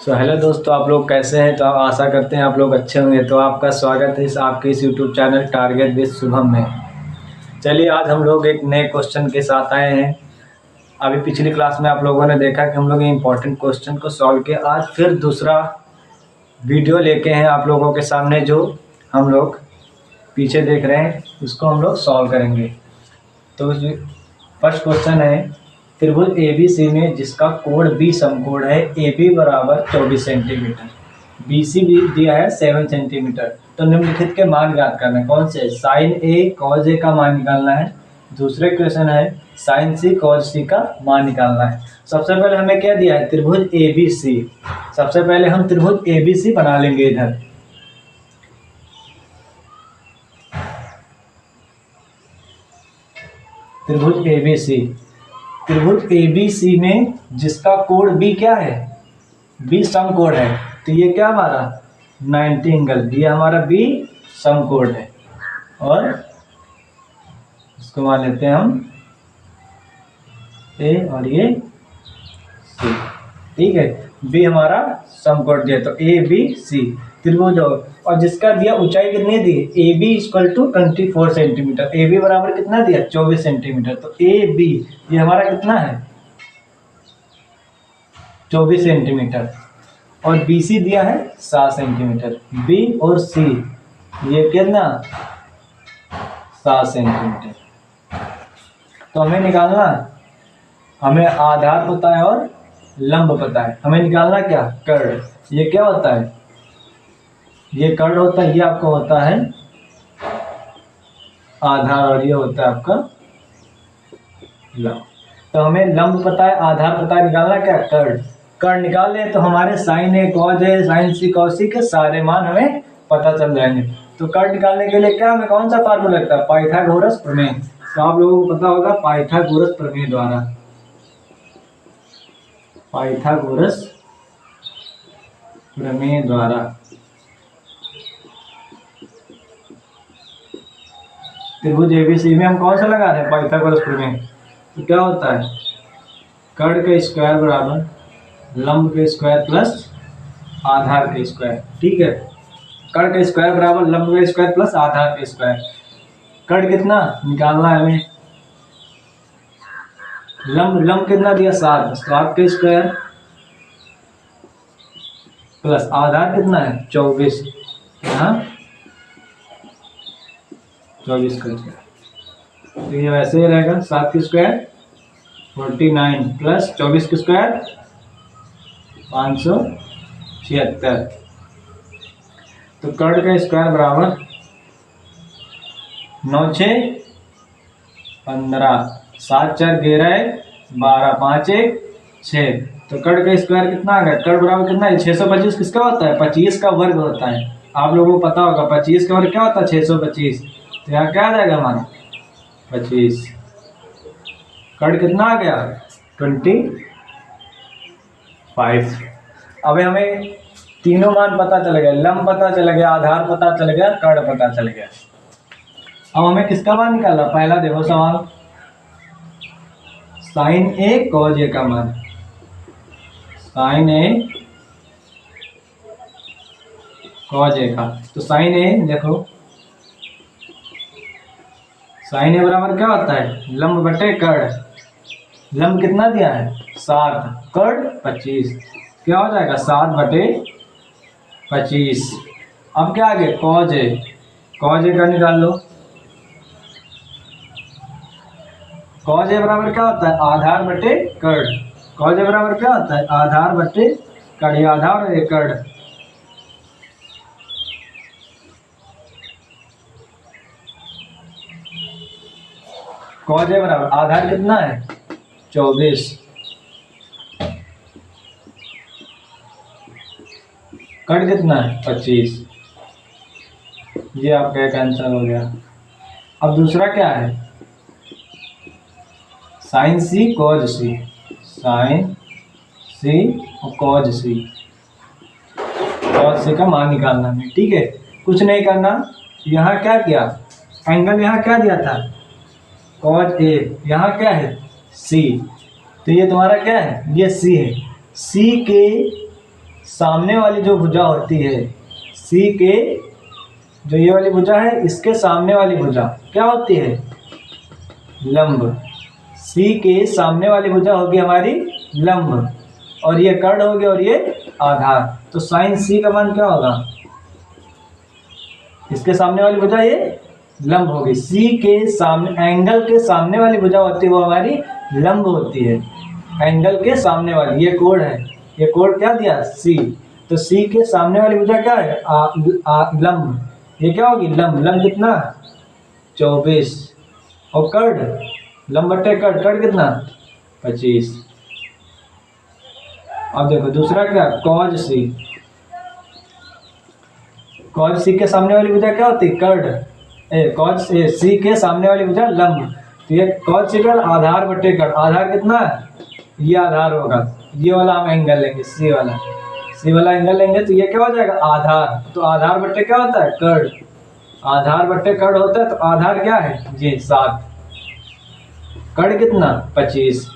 Hello दोस्तों, आप लोग कैसे हैं। तो आप आशा करते हैं आप लोग अच्छे होंगे। तो आपका स्वागत है आपके इस YouTube channel target with Shubham में। चलिए, आज हम लोग एक नए क्वेश्चन के साथ आए हैं। अभी पिछली क्लास में आप लोगों ने देखा कि हम लोग इम्पोर्टेंट क्वेश्चन को सॉल्व किया। आज फिर दूसरा वीडियो लेके हैं आप लोगों के सामने, जो हम लोग पीछे देख रहे हैं उसको हम लोग सॉल्व करेंगे। तो फर्स्ट क्वेश्चन है, त्रिभुज ABC में जिसका कोण B समकोण है, AB बराबर 24 सेंटीमीटर, BC भी दिया है 7 सेंटीमीटर। तो निम्नलिखित के मान ज्ञात करना है। कौन से? साइन A cos A का मान निकालना है। दूसरे क्वेश्चन है साइन C cos C का मान निकालना है। सबसे पहले हमें क्या दिया है? त्रिभुज ABC। सबसे पहले हम त्रिभुज ABC बना लेंगे। इधर त्रिभुज ABC, त्रिभुज ABC में जिसका कोण B क्या है? B समकोण है। तो ये क्या हमारा 90 एंगल, ये हमारा B समकोण है। और इसको मान लेते हैं हम A और ये C। ठीक है, B हमारा समकोण दिया तो ABC त्रिभुज। और जिसका दिया ऊंचाई कितनी दी? AB equal to 24 centimetre. AB बराबर कितना दिया? 24 सेंटीमीटर। तो AB ये हमारा कितना है? 24 सेंटीमीटर। और BC दिया है 7 सेंटीमीटर। B और C ये कितना? 7 सेंटीमीटर। तो हमें निकालना, हमें आधार पता है और लंब पता है। हमें निकालना क्या? कर्ण। ये क्या होता है? ये कर्ण होता है, ये आपका होता है आधार और ये होता है आपका लंब। तो हमें लंब पता है, आधार पता है, निकालना क्या? कर्ण। कर्ण निकाल लें तो हमारे sine A cos A sine C cos C के सारे मान हमें पता चल जाएंगे। तो कर्ण निकालने के लिए क्या हमें कौन सा फार्मूला लगता है? पाइथागोरस प्रमेय। तो आप लोगों को पता होगा पाइथागोरस प्रमेय द्वारा, पाइथागोरस प्रमेय द्वारा त्रिभुज ABC में हम कौन सा लगा रहे हैं? पाइथागोरस प्रमेय। तो क्या होता है? कर्ण का स्क्वायर बराबर लंब के स्क्वायर प्लस आधार के स्क्वायर। ठीक है, कर्ण का स्क्वायर बराबर लंब का स्क्वायर प्लस आधार के स्क्वायर। कर्ण कितना निकालना है हमें? लंब कितना दिया? 7, 7 के स्क्वायर प्लस आधार कितना है? 24, यहाँ 24 का स्क्वायर। तो ये वैसे ही रहेगा, 7 के स्क्वायर 49 प्लस 24 के स्क्वायर 576। तो कर्ण का स्क्वायर बराबर 9 6 15, 7 4 11 12, 5 1 6। तो कर्ण का स्क्वायर कितना आ गया? कर्ण बराबर कितना है? 625 किसका होता है? 25 का वर्ग होता है। आप लोगों को पता होगा 25 का वर्ग क्या होता है? 625। तो यहाँ क्या आ जाएगा हमारा? 25। कर्ण कितना आ गया? 25। अब हमें तीनों मान पता चल गया, लंब पता चल गया, आधार पता चल गया, कर्ण पता चल गया। अब हमें किसका मान निकालना? पहला देखो सवाल, साइन A cos A का मान। साइन A cos A का, तो साइन A देखो, साइन A बराबर क्या होता है? लंब बटे कर्ण। लंब कितना दिया है? 7, कर्ण 25। क्या हो जाएगा? 7 बटे 25। अब क्या आगे? cos A, cos A का निकाल लो। cos A बराबर क्या होता है? आधार बटे कर्ण। cos A बराबर क्या होता है? आधार बटे कर्ण। ये आधार और ये कर्ण। cos A बराबर आधार कितना है? 24, कर्ण कितना है? 25। ये आपका एक आंसर हो गया। अब दूसरा क्या है? Sine C cos C, sine C और cos C, cos C का मान निकालना है। ठीक है, कुछ नहीं करना। यहाँ क्या किया? एंगल यहाँ क्या दिया था? cos A। यहाँ क्या है? C। तो ये तुम्हारा क्या है? ये C है। C के सामने वाली जो भुजा होती है, सी के जो ये वाली भुजा है इसके सामने वाली भुजा क्या होती है, लंब। सी के सामने वाली भुजा होगी हमारी लंब, और ये कर्ण होगी और ये आधार। तो साइन सी का मान क्या होगा, इसके सामने वाली भुजा ये लंब होगी। सी के सामने एंगल के सामने वाली भुजा होती है वो हमारी लंब होती है, एंगल के सामने वाली। ये कोण है, ये कोण क्या दिया, सी। तो सी के सामने वाली भुजा क्या है, लंब। ये क्या होगी, लंब। लंब कितना, 24। और कर्ण, लंब बटे कर्ण, कर्ण कितना, 25। अब देखो दूसरा क्या, कॉज सी। कॉज सी के सामने वाली भुजा क्या होती है, कर्ण। कॉज सी के सामने वाली भुजा लंब। तो ये कॉज सी का आधार बटे कर्ण। आधार कितना है, ये आधार होगा, ये वाला हम एंगल लेंगे, सी वाला। सी वाला एंगल लेंगे तो ये क्या हो जाएगा, आधार। तो आधार बटे क्या होता है, कर्ण। आधार बटे कर्ण होता है, तो आधार क्या है, ये 7। कर्ण कितना, 25।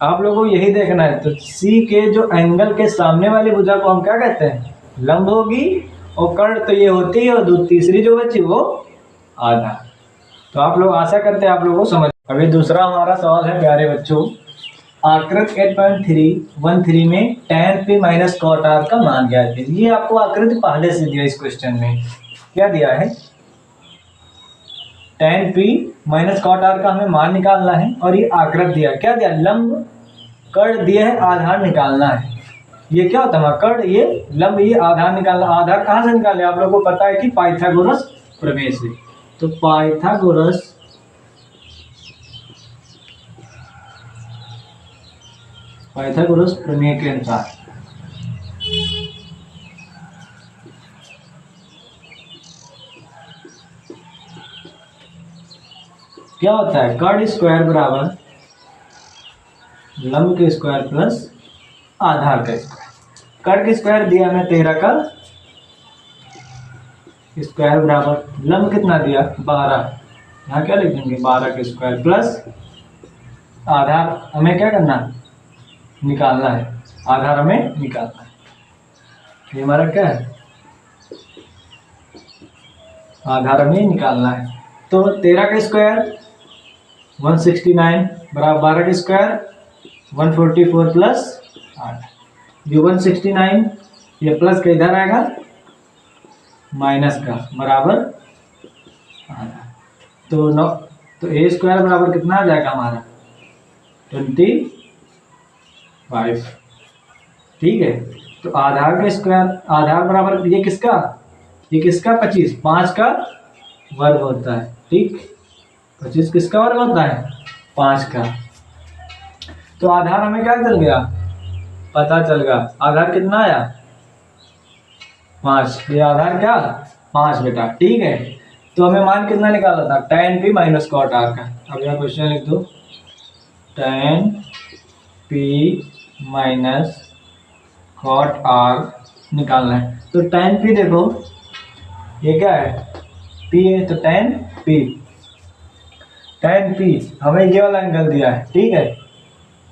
आप लोगों को यही देखना है। तो सी के जो एंगल के सामने वाली भुजा को हम क्या कहते हैं, लंब होगी। और कर्ण तो ये होती है, और तीसरी जो बची वो आधार। तो आप लोग आशा करते हैं आप लोगों को समझ। अभी दूसरा हमारा सवाल है प्यारे बच्चों, आकृति 8.313 में tan p minus cot R का मान ज्ञात कीजिए। ये आपको आकृति पहले से दिया, इस क्वेश्चन में क्या दिया है, tan p minus cot R का हमें मान निकालना है। और ये आकृति दिया, क्या दिया, लंब। कर्ण दिया है, आधार निकालना है। ये क्या होता है, कर्ण, ये लंब, ये आधार निकालना। आधार कहाँ से निकाले, आप लोगों को पता है कि पाइथागोरस प्रमेय से। तो पाइथागोरस प्रमेय के अनुसार क्या होता है, कर्ण स्क्वायर बराबर लंब के स्क्वायर प्लस आधार का स्क्वायर। कर्ण के स्क्वायर दिया हमें 13 का स्क्वायर बराबर लंब कितना दिया, 12। यहाँ क्या लिख देंगे, 12 का स्क्वायर प्लस आधार हमें क्या करना, निकालना है। आधार हमें निकालना है। ये हमारा क्या है, आधार हमें निकालना है। तो 13 का स्क्वायर 169 बराबर 12 का स्क्वायर 144 प्लस 8। जो 169 ये प्लस का इधर आएगा, माइनस का बराबर आधा। तो ए स्क्वायर बराबर कितना आ जाएगा हमारा, 25। ठीक है। तो आधार का स्क्वायर, आधार बराबर ये किसका, 25। 5 का वर्ग होता है, ठीक। 25 किसका वर्ग होता है, 5 का। तो आधार हमें क्या चल गया, पता चल गया। आधार कितना आया, 5। ये आधार क्या, 5 बेटा, ठीक है। तो हमें मान कितना निकाला था, tan p minus cot R का। अब यहाँ क्वेश्चन लिख दो, tan p minus cot R निकालना है। तो tan p देखो ये क्या है, p है, तो tan p हमें ये वाला एंगल दिया है, ठीक है,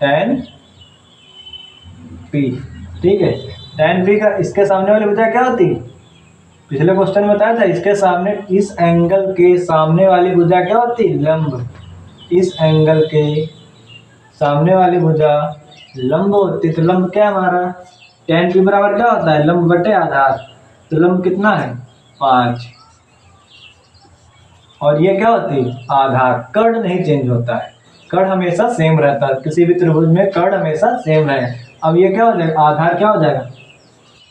tan p, ठीक है। tan p का इसके सामने वाली भुजा क्या होती, पिछले क्वेश्चन में बताया था, इसके सामने, इस एंगल के सामने वाली भुजा क्या होती, लंब। इस एंगल के सामने वाली भुजा लंब होती। तो लंब क्या हमारा, tan p बराबर क्या होता है, लंब बटे आधार। तो लंब कितना है, 5। और ये क्या होती है, आधार। कर्ण नहीं चेंज होता है, कर्ण हमेशा सेम रहता है। किसी भी त्रिभुज में कर्ण हमेशा सेम रहे। अब ये क्या हो जाएगा, आधार क्या हो जाएगा,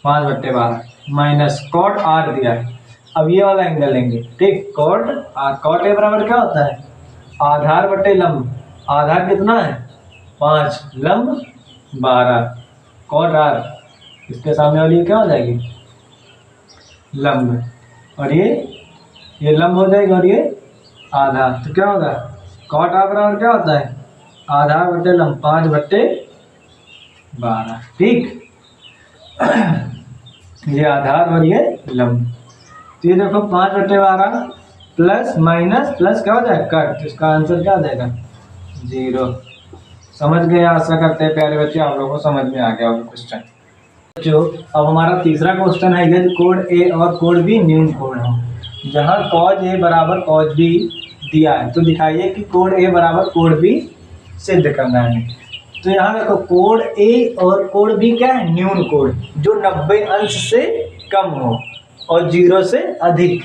5/12 माइनस कॉट आर दिया है। अब ये वाला एंगल लेंगे, ठीक। कॉट ए बराबर क्या होता है, आधार बटे लंब। आधार कितना है, 5, लंब 12, कॉट आर इसके सामने वाली क्या हो जाएगी, लंब। और ये लंब हो जाएगा, और ये आधार। तो क्या होगा, कॉट आर बराबर क्या होता है, आधार बटे लंब, 5/12, ठीक। ये आधार और ये लंब। तो ये देखो 5/12 प्लस माइनस प्लस क्या हो जाएगा, कट। तो इसका आंसर क्या आ जाएगा, 0। समझ गए, आशा करते हैं प्यारे बच्चे आप लोगों को समझ में आ गया होगा क्वेश्चन। जो अब हमारा तीसरा क्वेश्चन है यदि कोड ए और कोड बी न्यून कोड हो, जहाँ कॉज ए बराबर कॉज बी दिया है तो दिखाइए कि कोड ए बराबर कोड बी सिद्ध करना है। तो यहाँ देखो कोड ए और कोड बी क्या है, न्यून कोड, जो 90 अंश से कम हो और 0 से अधिक।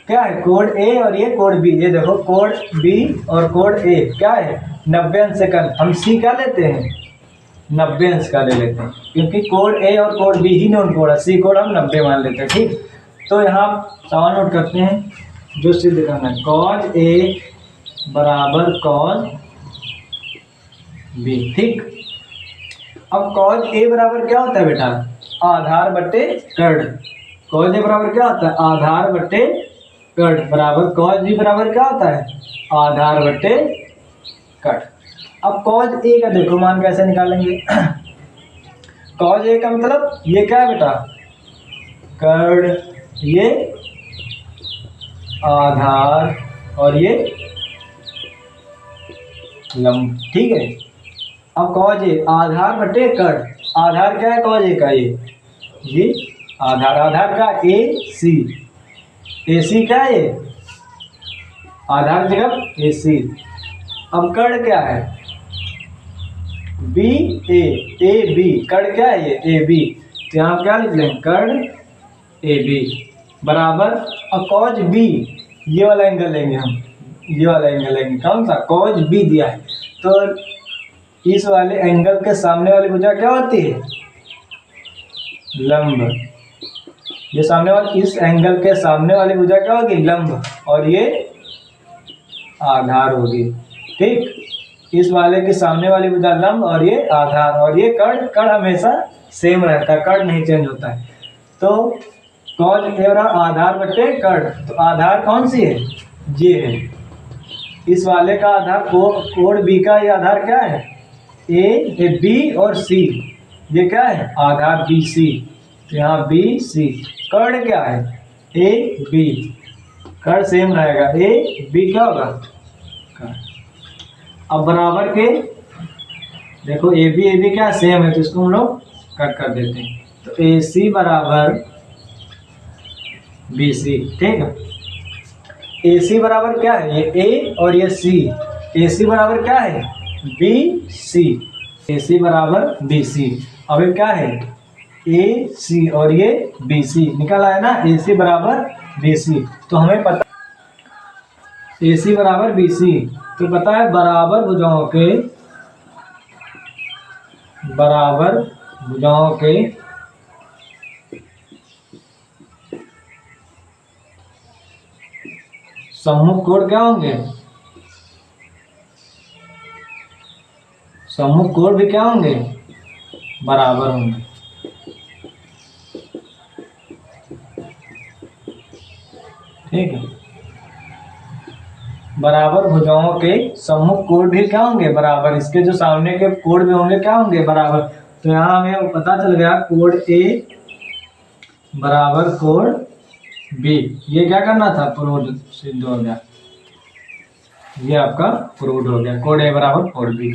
क्या है कोड ए और ये कोड बी, ये देखो कोड बी और कोड ए क्या है 90 अंश से कम। हम सी क्या लेते हैं 90 अंश का ले लेते हैं, क्योंकि कोड ए और कोड बी ही न्यून कोड है, सी कोड हम 90 मान लेते हैं। ठीक, तो यहाँ सवाल नोट करते हैं जो सिद्ध करना है, कॉज ए बराबर कॉज बी। ठीक, अब कॉज ए बराबर क्या होता है बेटा, आधार बटे कर्ण। कॉज ए बराबर क्या होता है, आधार बटे कर्ण, बराबर कॉज बी बराबर क्या होता है, आधार बटे कर्ण। अब कॉज ए का देखो मान कैसे निकालेंगे। कॉज ए का मतलब ये क्या है बेटा, कर्ण, ये आधार और ये लंब। ठीक है, अब कॉज ए आधार बटे कर्ण, आधार क्या है कॉज ए का, ये आधार, आधार का ए सी, ए सी क्या है, आधार जगह ए सी। अब कर्ण क्या है, बी ए बी, कर्ण क्या है ये ए बी, तो यहाँ क्या लिख लेंगे कर्ण ए बी बराबर। और कॉज बी ये वाला एंगल लेंगे हम, ये वाला एंगल लेंगे, कौन सा, कॉज बी दिया है तो इस वाले एंगल के सामने वाली भुजा क्या होती है, लंब। ये सामने वाली, इस एंगल के सामने वाली भुजा क्या होगी, लंब, और ये आधार होगी। ठीक, इस वाले के सामने वाली भुजा लंब और ये आधार, और ये कर्ण, कर्ण हमेशा सेम रहता है, कर्ण नहीं चेंज होता है। तो कॉज ए और आधार बटे कर्ण, तो आधार कौन सी है, ये है, इस वाले का आधार कोड बी का ये आधार क्या है, ए बी और सी, ये क्या है आधार बी सी, तो यहाँ बी सी। कर्ण क्या है ए बी, कर्ण सेम रहेगा, ए बी क्या होगा कर्ण। अब बराबर के देखो ए बी क्या सेम है, तो इसको हम लोग कट कर देते हैं, तो ए सी बराबर बी सी। ठीक है, ए सी बराबर क्या है, ये ए और ये सी, ए सी बराबर क्या है बी सी, ए सी बराबर बी सी। अब ये क्या है ए सी और ये बी सी, निकल आया ना, ए सी बराबर बी सी। तो हमें पता ए सी बराबर बी सी, तो पता है बराबर भुजाओं के सम्मुख कोण क्या होंगे, सम्मुख कोण भी क्या होंगे, बराबर होंगे। ठीक है, बराबर भुजाओं के सम्मुख कोण भी क्या होंगे, बराबर, इसके जो सामने के कोण भी होंगे क्या होंगे, बराबर। तो यहाँ हमें पता चल गया कोण ए बराबर कोण बी, ये क्या करना था, प्रूव सिद्ध हो गया, ये आपका प्रूव हो गया, कोण ए बराबर कोण बी।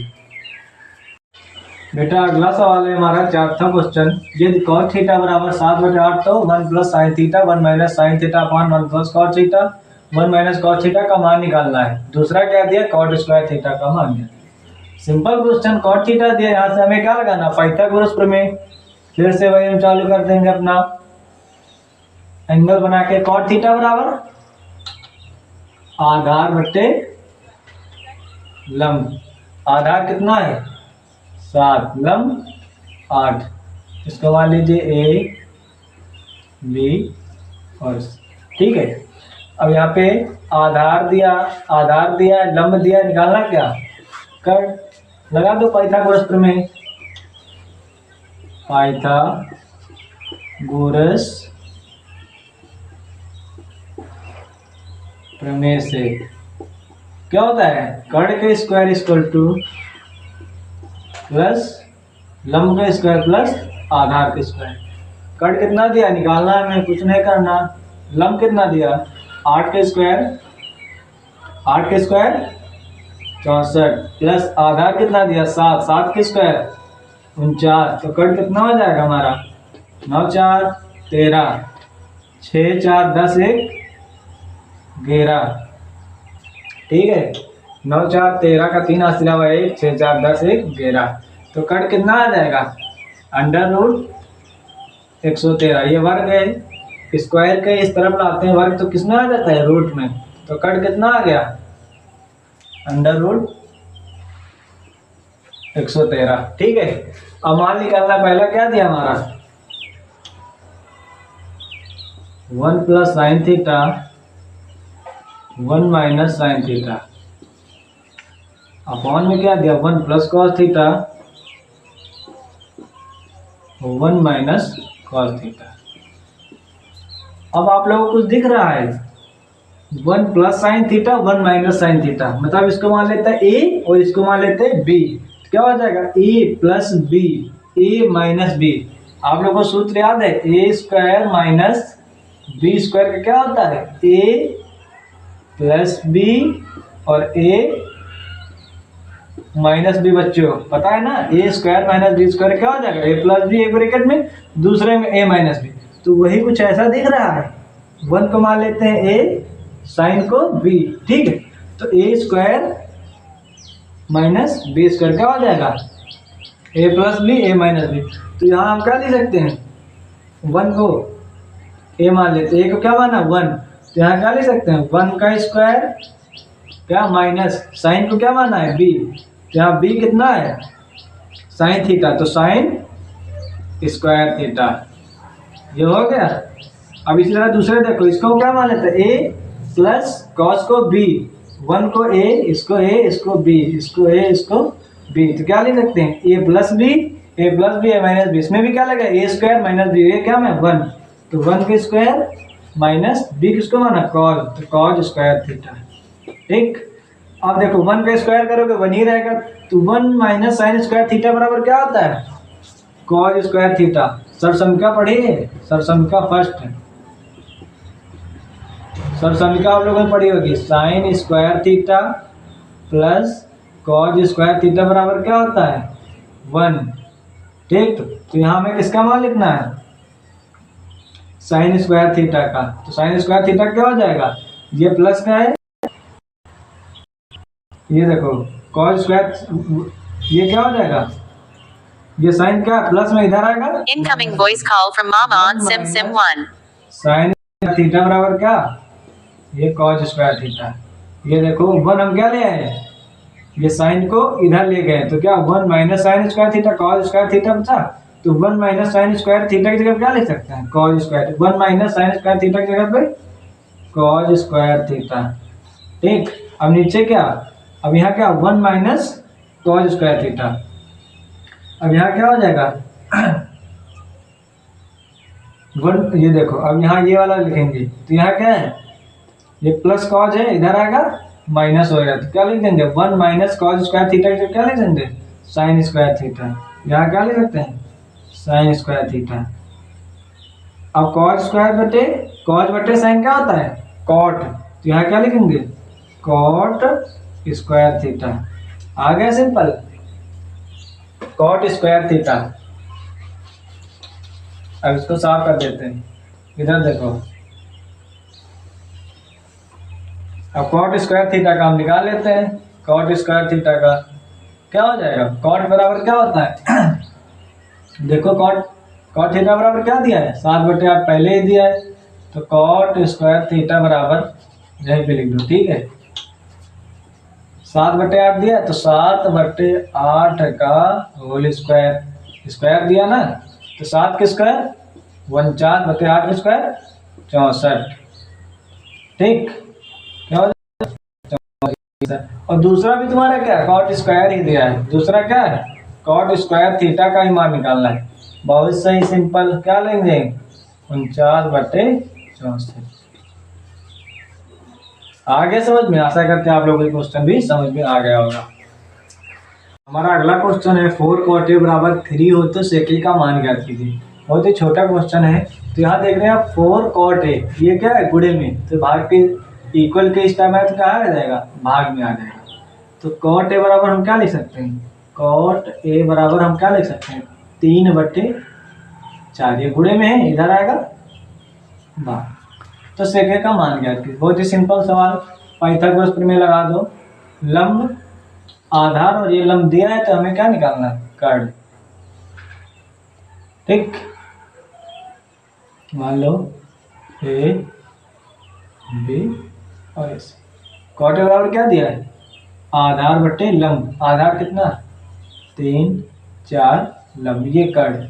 बेटा अगला सवाल है हमारा चौथा क्वेश्चन, यदि cos थीटा बराबर 7/8 तो 1 plus sine theta 1 minus sine theta upon 1 plus cos theta 1 minus cos theta का मान निकालना है। दूसरा क्या दिया, cot स्क्वायर थीटा का मान दिया। सिंपल क्वेश्चन, cot थीटा दिया, यहाँ से हमें क्या लगाना, पाइथागोरस प्रमेय। फिर से वही हम चालू कर देंगे अपना एंगल बना के, cot थीटा बराबर आधार बटे लंब, आधार कितना है 7, लंब 8, इसको मान लीजिए ए बी और, ठीक है। अब यहाँ पे आधार दिया लंब दिया, निकालना क्या, कर लगा दो पाइथागोरस प्रमेय, पाइथागोरस प्रमेय से क्या होता है, कर्ण के स्क्वायर इक्वल टू प्लस लंब का स्क्वायर प्लस आधार का स्क्वायर। कर्ण कितना दिया निकालना है, हमें कुछ नहीं करना। लंब कितना दिया 8 का स्क्वायर 64 प्लस आधार कितना दिया 7 का स्क्वायर 49, तो कर्ण कितना हो जाएगा हमारा 9 4 13, 6 4 10 1 11। ठीक है, 9 4 13 का 3 हाथ सिला हुआ 1, 6 4 10 1 11। तो कट कितना आ जाएगा? Under root 113। ये वर्ग है, स्क्वायर के इस तरफ लाते हैं वर्ग तो किसमें आ जाता है? रूट में। तो कट कितना आ गया? Under root 113। ठीक है, अब मान निकालना, पहला क्या दिया हमारा? 1 plus sine theta 1 minus sine theta, upon में क्या दिया? 1 plus cos theta 1 minus cos theta. अब आप लोगों को कुछ दिख रहा है? 1 plus sine theta 1 minus sine theta, मतलब इसको मान लेते हैं ए और इसको मान लेते हैं बी। क्या हो जाएगा? ए प्लस बी, ए माइनस बी। आप लोगों को सूत्र याद है? ए स्क्वायर माइनस बी स्क्वायर का क्या होता है? ए प्लस बी और ए माइनस बी। बच्चों पता है ना, ए स्क्वायर माइनस बी स्क्वायर क्या हो जाएगा? ए प्लस बी, एक ब्रैकेट में, दूसरे में ए माइनस बी। तो वही कुछ ऐसा दिख रहा है। 1 को मान लेते हैं ए, साइन को बी। ठीक है, तो ए स्क्वायर माइनस बी स्क्वायर क्या हो जाएगा? ए प्लस बी, ए माइनस बी। तो यहाँ हम क्या लिख सकते हैं? 1 को ए मान लेते हैं, ए को क्या माना? 1। तो यहाँ क्या लिख सकते हैं? 1 का स्क्वायर क्या माइनस साइन को क्या माना है? बी। तो यहाँ बी कितना है? साइन थीटा, तो साइन स्क्वायर थीटा। ये हो गया। अब इसी तरह दूसरे देखो, इसको क्या मान लेते हैं? ए प्लस कॉस को बी, 1 को ए, इसको ए, इसको बी, इसको ए, इसको बी। तो क्या लिख सकते हैं? ए प्लस बी, ए प्लस बी, ए माइनस बी। इसमें भी क्या लगा? ए स्क्वायर माइनस बी, ए क्या है? 1। तो 1 के स्क्वायर माइनस बी किसको माना? कॉस, तो कॉस स्क्वायर थीटा। ठीक, अब देखो 1 का स्क्वायर करोगे 1 ही रहेगा। तो 1 माइनस साइन स्क्वायर थीटा बराबर क्या होता है? Cos square theta. सरसमिका पढ़िए, सरसमिका फर्स्ट है, सरसमिका आप लोगों ने पढ़ी होगी। Sine square theta plus cos square theta बराबर क्या होता है? 1। ठीक, तो यहाँ हमें किसका मान लिखना है? साइन स्क्वायर थीटा का। तो साइन स्क्वायर थीटा क्या हो जाएगा? ये प्लस का है, ये देखो कॉस स्क्वायर, ये क्या हो जाएगा? ये साइन क्या प्लस में इधर आएगा? Incoming voice call from Mama on Sim1. Sine theta बराबर क्या? ये कॉस स्क्वायर थीटा। ये देखो 1 हम क्या ले आए? ये साइन को इधर ले गए, तो क्या 1 minus sine square theta cos square theta बचा। तो 1 माइनस साइन स्क्वायर थीटा की जगह क्या ले सकते हैं? Cos square. 1 minus sine square theta की जगह पे कॉस स्क्वायर थीटा। ठीक, अब नीचे क्या? अब यहाँ क्या? 1 माइनस कॉस स्क्वायर थीटा। अब यहाँ क्या हो जाएगा? 1, ये देखो अब यहाँ ये वाला लिखेंगे, तो यहाँ क्या है? ये प्लस कॉस है, इधर आएगा माइनस होएगा, तो क्या लिख देंगे? 1 माइनस कॉस स्क्वायर थीटा की क्या लिख देंगे? Sine square theta. यहाँ क्या लिख सकते हैं? Sine square theta. अब कॉस स्क्वायर बटे कॉस बटे साइन क्या होता है? कॉट। तो यहाँ क्या लिखेंगे? Cot square theta. आ गया सिंपल, कॉट स्क्वायर थीटा। अब इसको साफ कर देते हैं। इधर देखो, अब कॉट स्क्वायर थीटा का हम निकाल लेते हैं। कॉट स्क्वायर थीटा का क्या हो जाएगा? कॉट बराबर क्या होता है? देखो कॉट थीटा बराबर क्या दिया है? 7/8 पहले ही दिया है, तो कॉट स्क्वायर थीटा बराबर यहीं पे लिख दो। ठीक है, 7/8 दिया है, तो 7/8 का होल स्क्वायर, स्क्वायर दिया ना, तो 7 के स्क्वायर 49/8 के स्क्वायर 64। ठीक, क्या हो जाएगा? और दूसरा भी तुम्हारा क्या है? कॉट स्क्वायर ही दिया है। दूसरा क्या है? कॉट स्क्वायर थीटा का ही मान निकालना है। बहुत सही, सिंपल। क्या लेंगे? 49/64। आ गया समझ में? आशा करते हैं आप लोगों को क्वेश्चन भी समझ में आ गया होगा। हमारा अगला क्वेश्चन है 4 cot a बराबर 3 हो तो सेक का मान ज्ञात कीजिए। बहुत ही छोटा क्वेश्चन है। तो यहाँ देख रहे हैं आप 4 cot a, ये क्या है? गुणे में, तो भाग के इक्वल के इस टाइम तो कहाँ आ जाएगा? भाग में आ जाएगा। तो cot a बराबर हम क्या लिख सकते हैं? cot a बराबर हम क्या लिख सकते हैं? 3/4 4, ये गुणे में है, इधर आएगा बाहर। तो सेके का मान ज्ञात कीजिए। बहुत ही सिंपल सवाल, पाइथागोरस प्रमेय लगा दो। लंब, आधार और ये लंब दिया है तो हमें क्या निकालना है? कर्ण। ठीक, मान लो ए बी और एस। कॉट के बराबर क्या दिया है? आधार बटे लंब। आधार कितना? 3, 4 लंब, ये कर्ण।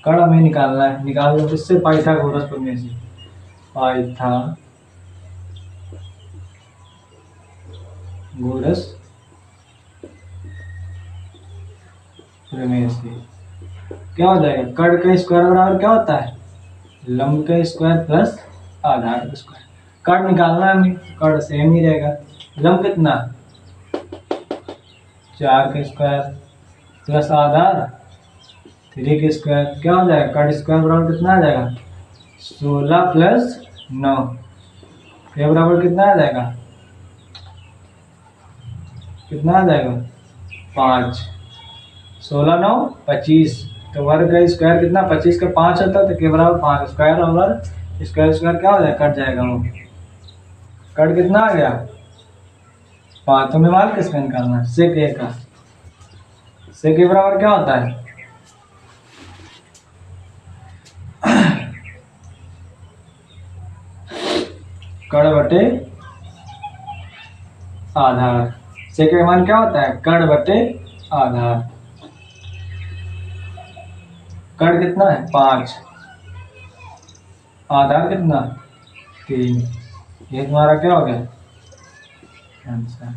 कर्ण हमें निकालना है, निकाल लो किससे? पाइथागोरस प्रमेय से। पाइथागोरस प्रमेय से क्या हो जाएगा? कर्ण का स्क्वायर बराबर क्या होता है? लंब का स्क्वायर प्लस आधार का स्क्वायर। कर्ण निकालना है हमें, कर्ण सेम ही रहेगा। लंब कितना? 4 का स्क्वायर प्लस आधार 3 का स्क्वायर, क्या हो जाएगा? कर्ण स्क्वायर बराबर कितना आ जाएगा? 16 प्लस 9, ये बराबर कितना आ जाएगा? कितना आ जाएगा? 5। 16 9 25, तो वर्ग का स्क्वायर कितना? 25 का 5 होता है, तो के बराबर 5 स्क्वायर और स्क्वायर स्क्वायर क्या हो जाएगा? कट जाएगा वो। कट कितना आ गया? 5। तो हमें मान किसका निकालना है? सेक ए का। सेक ए बराबर क्या होता है? कर्ण बटे आधार। सेक का मान क्या होता है? कर्ण बटे आधार। कर्ण कितना है? 5, आधार कितना? 3। ये तुम्हारा क्या हो गया? आंसर।